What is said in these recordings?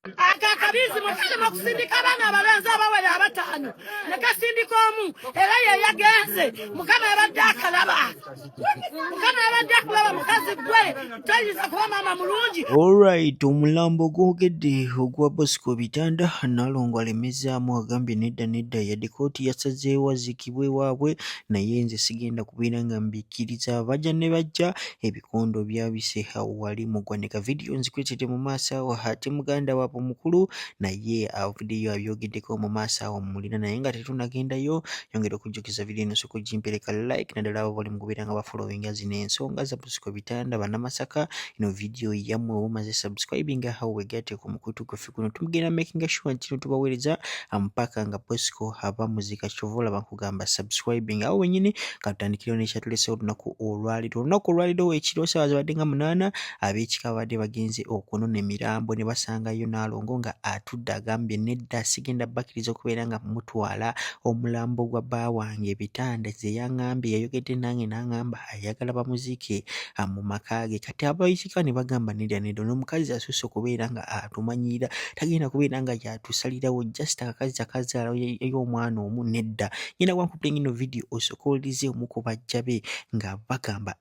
Akakabizi mukali makusindika abana abalenzi abawere abatano nekasindika omu era ye yagenze mukama abadde akalaba mukazi gwe toyiza kuba mama mulungi. Alright, omulambo gwogedde ogwa Bosco Bitanda Nalongo alemezaamu agambye nedda yadde kooti yasazeewo aziikibwe waabwe naye nze sigenda kubeera nga mbikkiriza bajja ne bajja ebikondo byabise wali mu ggwanika. Video nzikuletedde mu maaso awo ate muganda waabwe omukulu naye avuddeyo abyogeddeko mu maaso awo mulina naye nga tetunagendayo yongera okujjukiza video eno sooka ogimpereka like naddala abo bali mu kubeera nga bafollowinga zino ensonga za Bosco Bitanda bannamasaka ino video yammwe obumaze subscribing aho wegate ku mukutu gwafe guno tumugenda making sure nti tubaweereza mpaka nga Bosco aba muzika kyovola bakugamba subscribing aho wenyini katandikiro nekyatulese olunaku olwaliro ekiro ssaawa zabadde nga 8 ab'ekika badde bagenze okunona emirambo ne basangayo Nalongo nga atudde agambye nedda sigenda bakkiriza okubeera nga mutwala omulambo gwa bba wange Bitanda ze yaŋŋambye yayogedde nange n'aŋŋamba ayagala bamuziike mu maka ge kati abayisika ne bagamba nedda n'omukazi asusse okubeera nga atumanyira tagenda kubeera nga yatusalirawo just akakazi akazaalawo y'omwana omu nedda nyina wankudde ngino video osokolize omu ku bajja be nga bagamba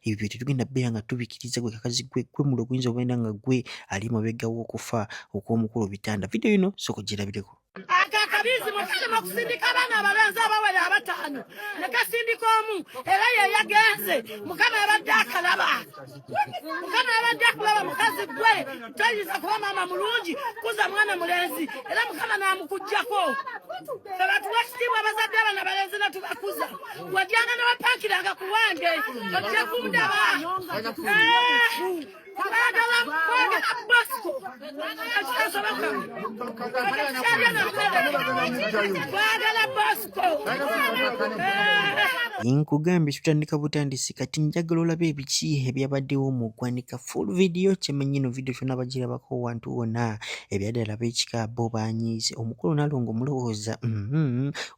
ebyo tetugenda beera nga tubikiriza gwe kakazi gwe mulo guyinza okubeera nga gwe ali mabega w'okufa okw'omukulu Bitanda. Video ino soko girabireko. Akakabizi mukali makusindika abana abalenzi abawere abatano nekasindika omu era ye yagenze mukama abadde akalaba mukazi gwe toyiza kuba mama mulungi kuza mwana mulenzi era mukama n'amukuggyako batuwa ekitiibwa abazadde abana abalenzi natubakuza wajjanga n'abapankiranga ku wange ojja kundaba Bosco nkugambye tutandika butandisi kati njagala olabe ebiki ebyabaddewo mu ggwanika full video kyemanyi ino video kyonna bagirabako wantu wonna ebyaddala ab'ekika bo banyiize omukulu Nalongo mulowooza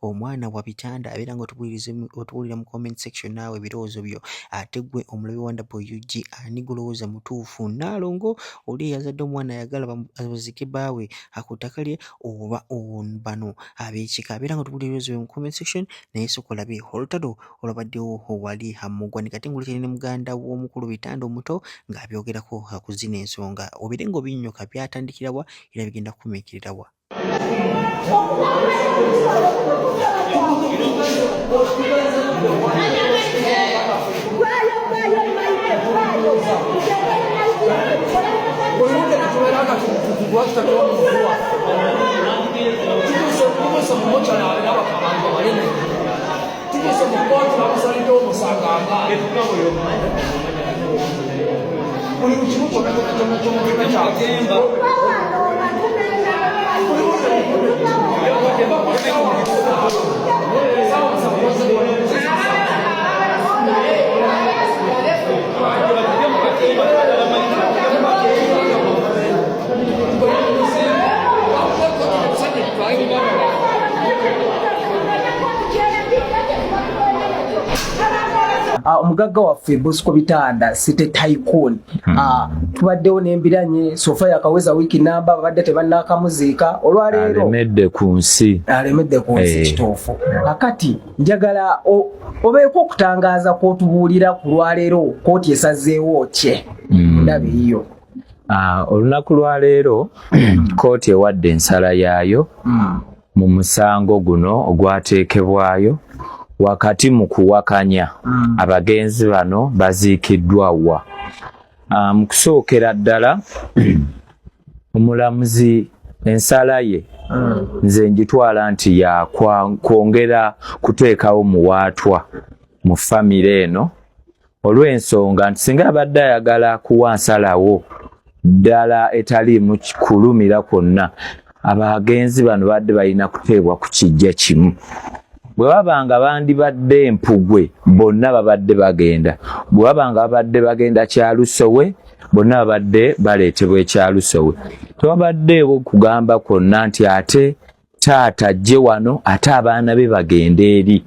omwana wa Bitanda abeera nga otubuulira mu comment section naawe ebirowoozo byo ate gwe omulabe Wonderboy UG ani golowooza mutuufu Nalongo oli eyazadde omwana ayagala bazike baawe akutaka lye oba bano ab'ekika abeera nga otubuulira ebirowoozo byo mu comment section naye sooka olabe olutalo olwabaddewo wali mu ggwanika ate ng'olekere ne muganda w'omukulu Bitanda omuto ng'abyogerako ku zino ensonga obeere ng'obinyuka byatandikirawa era bigenda kukumiikirirawa. Omugagga waffe Bosco Bitanda City Tycoon tubaddewo n'embiranye sofa yakaweza wiki namba babadde tebannakamuziika olwaleero alemedde ku nsi kituufu kakati njagala obeeko okutangaaza kw'otubuulira ku lwaleero kooti esazeewo kye ndabe iyo olunaku lwaleero kooti ewadde ensala yaayo mu musango guno ogwateekebwayo wakati mu kuwakanya abagenzi bano baziikiddwa wa mu kusookera ddala omulamuzi ensala ye nze njitwala nti ya kwongera kuteekawo muwaatwa mu famire eno olw'ensonga nti singa abadde ayagala kuwa nsalawo ddala etaliimu kulumira kwonna abagenzi bano badde balina kuteebwa ku kijja kimu. Bwe babanga bandibadde empugwe bonna babadde bagenda, bwe babanga babadde bagenda Kyalusowe bonna babadde baleetebwa Ekyalusowe. Tewabaddeewo kugamba kwonna nti ate taata ajje wano ate abaana be bagende eri.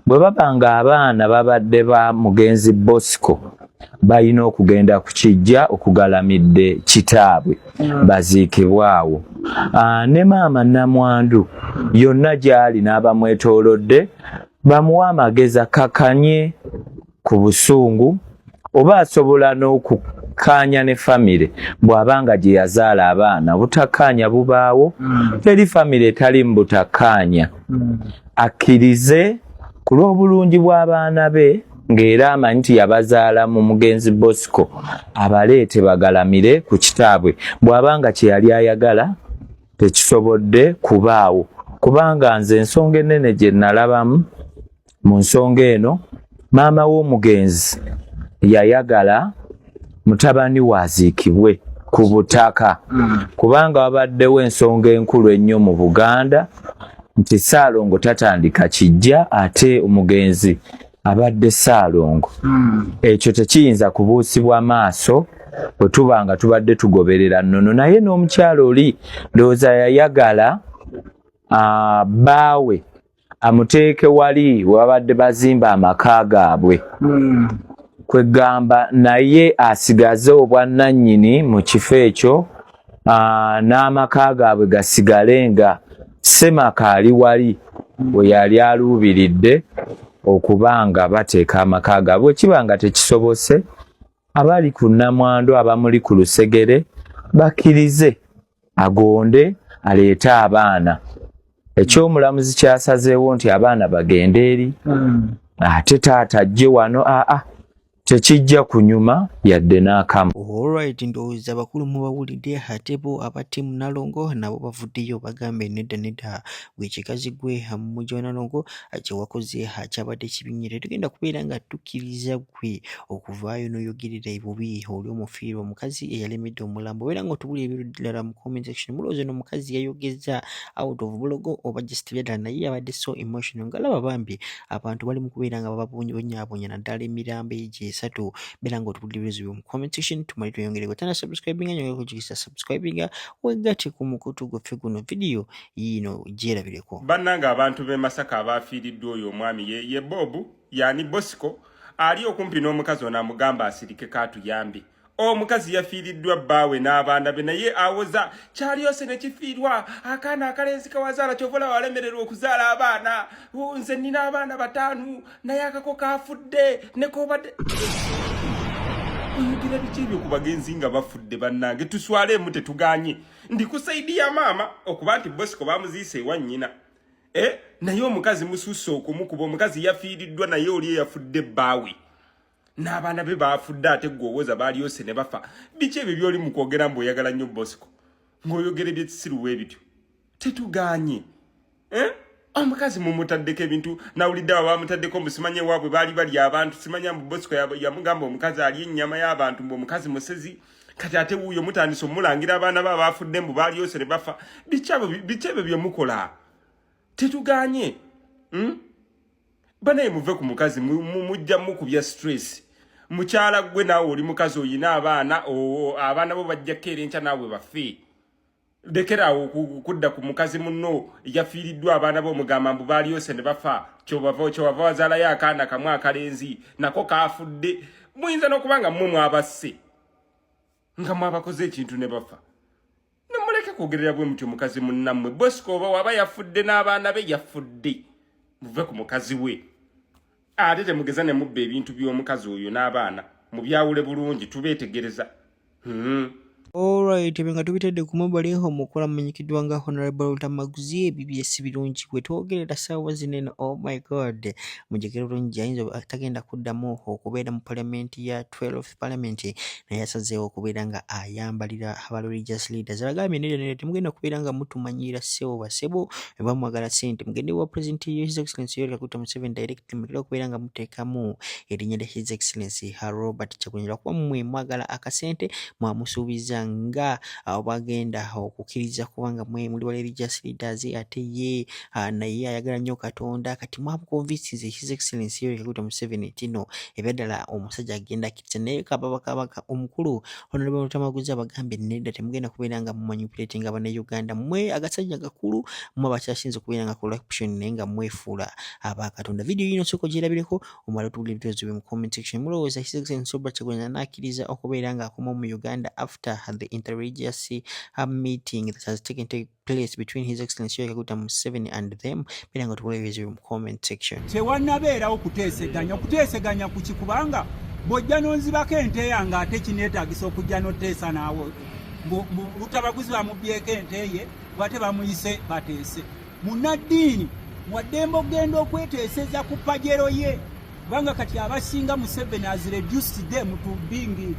Bwe babanga abaana babadde ba mugenzi Bosco balina okugenda ku kijja okugalamidde kitaabwe baziikibwawo. Ne maama Namwandu yonna gy'ali n'abamwetoolodde bamuwa amagezi akakanye ku busungu oba asobola n'okukkaanya ne famire bw'abanga gye yazaala abaana butakkaanya bubaawo. Teri famire etali mu butakkaanya. Akkirize ku lw'obulungi bw'abaana be ng'era amanyi nti yabazaala mu mugenzi Bosco abaleete bagalamire ku kitaabwe. Bw'abanga kye yali ayagala tekisobodde kubaawo, kubanga nze ensonga ennene gye nalabamu mu nsonga eno, maama w'omugenzi yayagala mutabani waziikibwe ku butaka, kubanga wabaddewo ensonga enkulu ennyo mu Buganda nti Ssaalongo tatandika kijja ate omugenzi abadde Ssaalongo. Ekyo tekiyinza kubuusibwa maaso bwe tuba nga tubadde tugoberera nnono. Naye n'omukyalo oli ndowooza yayagala bbaawe amuteeke wali wabadde bazimba amaka gaabwe, kwegamba naye asigaze obwannannyini mu kifo ekyo, n'amaka gaabwe gasigale nga Ssemaka ali wali we yali aluubiridde okuba nga bateeka amaka gaabwe. Kiba nga tekisobose, abali ku Namwandu abamuli ku Lusegere bakkirize agonde aleete abaana. Ekyomulamuzi kyasazeewo nti abaana bagende eri ate taata ajje wano, tekijja kunyuma yadde n'akamu. Alright, ndowooza abakulu mubawulidde ate bo aba ttiimu Nalongo nabo bavuddeyo bagambe nedda gwekikazi gwe mu mujji wa Nalongo kye wakoze kyabadde kibinyire. Tugenda kubeera nga tukkiriza gwe okuvaayo n'oyogerera ebubi oli omufiirwa omukazi eyalemedde omulambo. Beera nga otubulira ebirala mu comment section. Mulowooza n'omukazi yayogeza out of bulogo oba just byadala, naye yabadde so emotional ngalaba bambi abantu bali mu kubeera nga bababonyaabonya naddala emirambo egyo esatu. Beera nga otubulira ebizibu mu comment section. Tumali tweyongereko tana subscribinga nyongera kujigisa subscribinga wegatte ku mukutu gwaffe guno video yino gyerabireko. Bannanga abantu b'e Masaka abafiiriddwa oyo omwami ye Bob yani Bosco ali okumpi n'omukazi ono amugamba asirike kaatuyambe. Omukazi yafiiriddwa bbaawe n'abaana be naye awoza kyali yose ne kifiirwa akaana akalenzi kawazaala kyovola walemererwa okuzaala abaana. Nze nina abaana 5 naye akako kaafudde ne koobadde oyogera biki ebyo ku bagenzi nga bafudde bannange? Tuswaleemu tetuganye. Ndikusaidiya maama okuba nti Bosco bamuziise ewa nnyina. Naye omukazi mususse okumukuba. Omukazi yafiiriddwa naye oli yafudde bbaawe n'abaana be baafudde ate gw'owoza baali yose ne bafa. Biki ebyo by'oli mu kwogera mbu oyagala nnyo Bosco ng'oyogera ebyekisiruwa ebityo? Tetuganye. Omukazi mumutaddeko ebintu nawulidde abo bamutaddeko musimanye waabwe baali bali abantu. Simanya mbu Bosco yamugamba omukazi ali ennyama y'abantu mbu omukazi musezi, kati ate wuuyo mutandise omulangira abaana be abaafudde mbu baali yose ne bafa. Biki ebyo bye mukola? Tetuganye. Banaye muve ku mukazi mujja mukubya stress. Mukyala gwe naawe oli mukazi oyina abaana, abaana bo bajja kkeera enkya naawe bafe. Lekerawo kudda ku mukazi munno yafiiriddwa abaana bo mugamba mbu baali yose ne bafa. Kyobava wazaalayo akaana kamu akalenzi nako kaafudde. Muyinza n'okuba nga mmwe mwabasse nga mwabakoze ekintu ne bafa. Nemuleke kwogerera bwe mutyo mukazi munnammwe. Bosco oba waba yafudde n'abaana be yafudde. Muve ku mukazi we. Ate temugeza ne mubba ebintu by'omukazi oyo n'abaana mubyawule bulungi tubeetegereza. Alright, ebyo nga tubitadde ku mobile omukola amanyikiddwa nga Honorable Tamaguzi BBS birungi gwe twogerera ssaawa zinene. Oh my god, mujekera bulungi ayinza tagenda kuddamu okubeera mu parliament ya 12th parliament naye asazeewo okubeera nga ayambalira aba religious leaders. Abagambye nedda temugenda kubeera nga mutumanyira ssebo basebo bamwagala ssente mugende wa president His Excellency Yoweri Kaguta Museveni direct mutera okubeera nga muteekamu erinnya lya His Excellency Robert Kyagulanyi lwakuba mmwe mwagala akasente mwamusuubiza okukkiriza nga bagenda okukkiriza kubanga muli wa religious leaders ate ye naye ayagala nnyo Katonda kati mwamukonvinsize His Excellency Yoweri Kaguta Museveni tino ebyadala omusajja agenda akkiriza naye kabaka omukulu Honorable Lutamaguzi abagambye nedda temugenda kubeera nga mumanipulating Abannayuganda mmwe agasajja gakulu mmwe abakyasinze kubeera nga corruption naye nga mwefuula aba Katonda. Video yino soko gyerabireko omala otugula ebiteeberezo bye mu comment section mulowooza His Excellency Robert Kyagulanyi n'akkiriza okubeera nga akoma mu Uganda after the interreligious meeting that has taken place between His Excellency Yoweri Kaguta Museveni and them. Beera nga otugula ebiteeberezo mu comment section. Tewannabeerawo kuteeseganya ku kikubanga bw'ojja n'onzibako ente yange ate kineetaagisa okujja n'oteesa naawe Lutabaguzi bamubbyeko ente ye bwate bamuyise bateese munnaddiini mwaddembe ogenda okweteeseza ku pajero ye kubanga kati abasinga Museveni has reduced them to being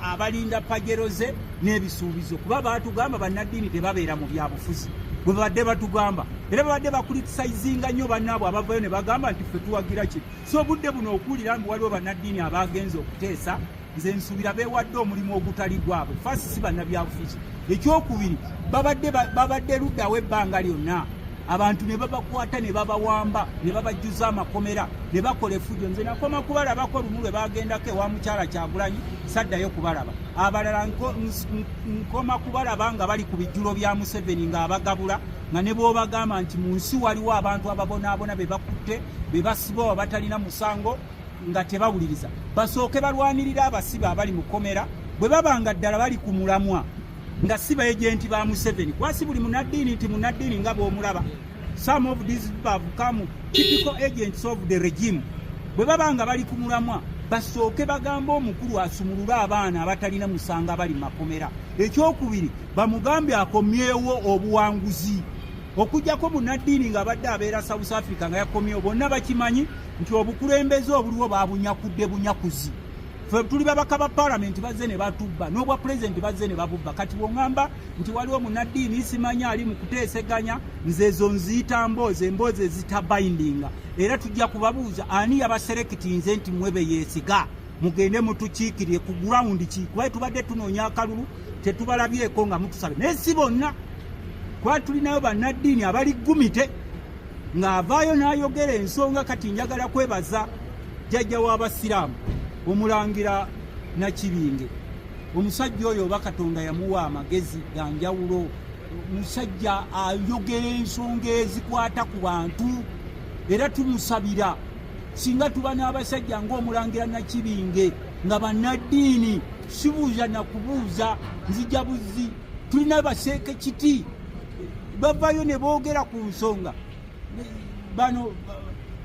abalinda pajero ze n'ebisuubizo kuba baatugamba bannaddiini tebabeera mu byabufuzi bwe babadde batugamba era babadde bakulitisayizinga nnyo bannaabwe abavayo ne bagamba nti ffe tuwagira ki so obudde buno okuwulira mbu waliwo bannaddiini abagenza okuteesa nze nsuubira beewadde omulimu ogutali gwabwe fasi si bannabyabufuzi. Ekyokubiri babadde luddawo ebbanga lyonna abantu ne babakwata ne babawamba ne babajjuza amakomera ne bakola efujjo. Nze nakoma kubalabako lumu lwe bagendako ewa mukyala Kyagulanyi saddayo kubalaba abalala nkoma kubalaba nga bali ku bijjulo bya Museveni nga abagabula nga ne bw'obagamba nti mu nsi waliwo abantu ababonaabona be bakutte be basiba batalina musango nga tebawuliriza basooke balwanirira abasibe abali mu komera bwe babanga ddala bali ku mulamwa nga si baejenti ba Museveni kwasi buli munaddiini nti munaddiini nga bw'omulaba. Some of these people have come typical agents of the regime. Bwe babanga bali ku mulamwa basooke bagamba omukulu asumulula abaana abatalina musanga bali makomera. Ekyokubiri bamugambe akomyewo obuwanguzi okujjako munaddiini nga badde abeera South Africa nga yakomyewo bonna bakimanyi nti obukulembeze obuliwo babunyakudde bunyakuzi. Ffe tuli babaka ba parliament bazze ne batubba n'obwa president bazze ne babubba kati bw'oŋŋamba nti waliwo munaddiini simanyi ali mu kuteeseganya nze ezo nziyita emboozi ezitabayindinga era tujja kubabuuza ani yabaserekitinze nti mmwe be yeesiga mugende mutukiikirire ku ground ki kuba tubadde tunoonya akalulu tetubalabyeko nga mutusabe naye si bonna kuba tulinayo bannaddiini abali gumite ng'avaayo n'ayogera ensonga kati njagala kwebaza jjajja w'abasiraamu Omulangira Nakibinge omusajja oyo oba Katonda yamuwa amagezi ga njawulo musajja ayogera ensonga ezikwata ku bantu era tumusabira singa tuba n'abasajja ng'Omulangira Nakibinge nga bannaddiini sibuuza na kubuuza nzija buzzi tulina baseeke kiti bavayo ne boogera ku nsonga bano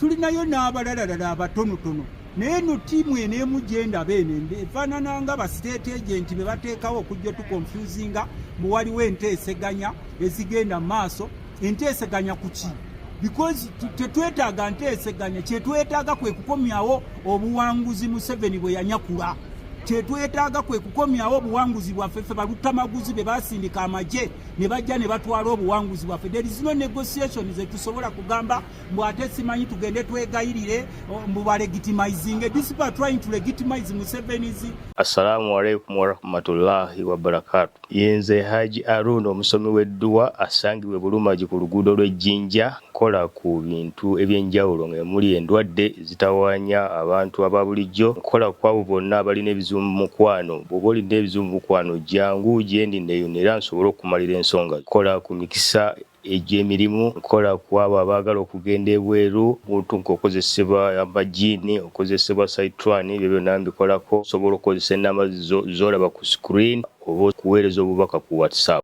tulinayo n'abalalala abatonotono naye no tiimu eneemugenda beenende efaanana nga ba state agent be bateekawo okujja tukonfuzinga bwe waliwo enteeseganya ezigenda mu maaso. Enteeseganya ku ki? Because tetwetaaga nteeseganya, kyetwetaaga kwe kukomyawo obuwanguzi Museveni bwe yanyakula. Kyetwetaaga kwe kukomyawo obuwanguzi bwaffe ffe balutamaguzi be basindika amagye ne bajja ne batwala obuwanguzi bwaffe. There is no negotiation ze tusobola kugamba mbu ate simanyi tugende twegayirire mbu balegitimizinge. These people are trying to legitimize Museveni's. Assalamu alaikum warahmatullahi wabarakatuh. Yenze Haji Arun omusomi w'edduwa asangibwe Bulumagi ku luguudo lw'Ejjinja nkola ku bintu ebyenjawulo nga muli endwadde zitawaanya abantu ababulijjo nkola ku abo bonna abalina ebizibu mu mukwano. Bw'oba olina ebizibu mu mukwano jangu gyendi neeyonera nsobole okumalira ensonga. Nkola ku mikisa egy'emirimu, nkola ku abo abaagala okugenda ebweru muntu nk'okozesebwa amajiini okozesebwa saitwani ebyo byonna mbikolako. Osobola okukozesa ennamba z'olaba ku screen oba okuweereza obubaka ku WhatsApp.